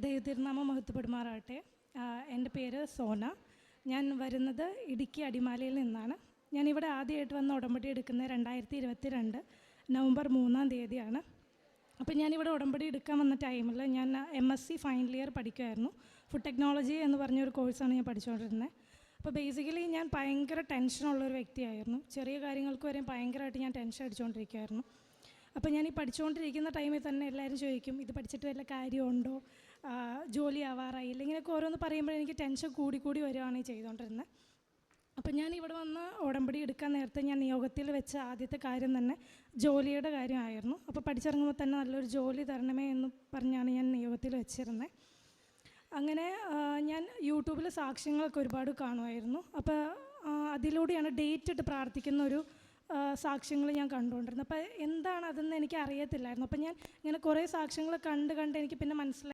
ദൈവതിരുനാമം മഹത്വപ്പെടുമാറാകട്ടെ. എൻ്റെ പേര് സോന. ഞാൻ വരുന്നത് ഇടുക്കി അടിമാലിയിൽ നിന്നാണ്. ഞാനിവിടെ ആദ്യമായിട്ട് വന്ന് ഉടമ്പടി എടുക്കുന്നത് 2022 നവംബർ 3-ാം തീയതിയാണ്. അപ്പോൾ ഞാനിവിടെ ഉടമ്പടി എടുക്കാൻ വന്ന ടൈമിൽ ഞാൻ MSc ഫൈനൽ ഇയർ പഠിക്കുമായിരുന്നു. ഫുഡ് ടെക്നോളജി എന്ന് പറഞ്ഞൊരു കോഴ്സാണ് ഞാൻ പഠിച്ചുകൊണ്ടിരുന്നത്. അപ്പോൾ ബേസിക്കലി ഞാൻ ഭയങ്കര ടെൻഷനുള്ളൊരു വ്യക്തിയായിരുന്നു. ചെറിയ കാര്യങ്ങൾക്ക് വരെ ഭയങ്കരമായിട്ട് ഞാൻ ടെൻഷൻ അടിച്ചുകൊണ്ടിരിക്കുമായിരുന്നു. അപ്പോൾ ഞാൻ ഈ പഠിച്ചുകൊണ്ടിരിക്കുന്ന ടൈമിൽ തന്നെ എല്ലാവരും ചോദിക്കും, ഇത് പഠിച്ചിട്ട് വല്ല കാര്യമുണ്ടോ, ജോലി ആവാറായില്ല, ഇങ്ങനെയൊക്കെ ഓരോന്ന് പറയുമ്പോൾ എനിക്ക് ടെൻഷൻ കൂടി വരികയാണ് ചെയ്തുകൊണ്ടിരുന്നത്. അപ്പോൾ ഞാൻ ഇവിടെ വന്ന് ഉടമ്പടി എടുക്കാൻ നേരത്തെ ഞാൻ നിയോഗത്തിൽ വെച്ച ആദ്യത്തെ കാര്യം തന്നെ ജോലിയുടെ കാര്യമായിരുന്നു. അപ്പോൾ പഠിച്ചിറങ്ങുമ്പോൾ തന്നെ നല്ലൊരു ജോലി തരണമേ എന്ന് പറഞ്ഞാണ് ഞാൻ നിയോഗത്തിൽ വെച്ചിരുന്നത്. അങ്ങനെ ഞാൻ യൂട്യൂബിൽ സാക്ഷ്യങ്ങളൊക്കെ ഒരുപാട് കാണുമായിരുന്നു. അപ്പോൾ അതിലൂടെയാണ് ഡേറ്റ് ഇട്ട് പ്രാർത്ഥിക്കുന്ന ഒരു സാക്ഷ്യങ്ങൾ ഞാൻ കണ്ടുകൊണ്ടിരുന്നത്. അപ്പോൾ എന്താണ് അതെന്ന് എനിക്ക് അറിയത്തില്ലായിരുന്നു. അപ്പോൾ ഞാൻ ഇങ്ങനെ കുറേ സാക്ഷ്യങ്ങൾ കണ്ട് എനിക്ക് പിന്നെ മനസ്സിലായി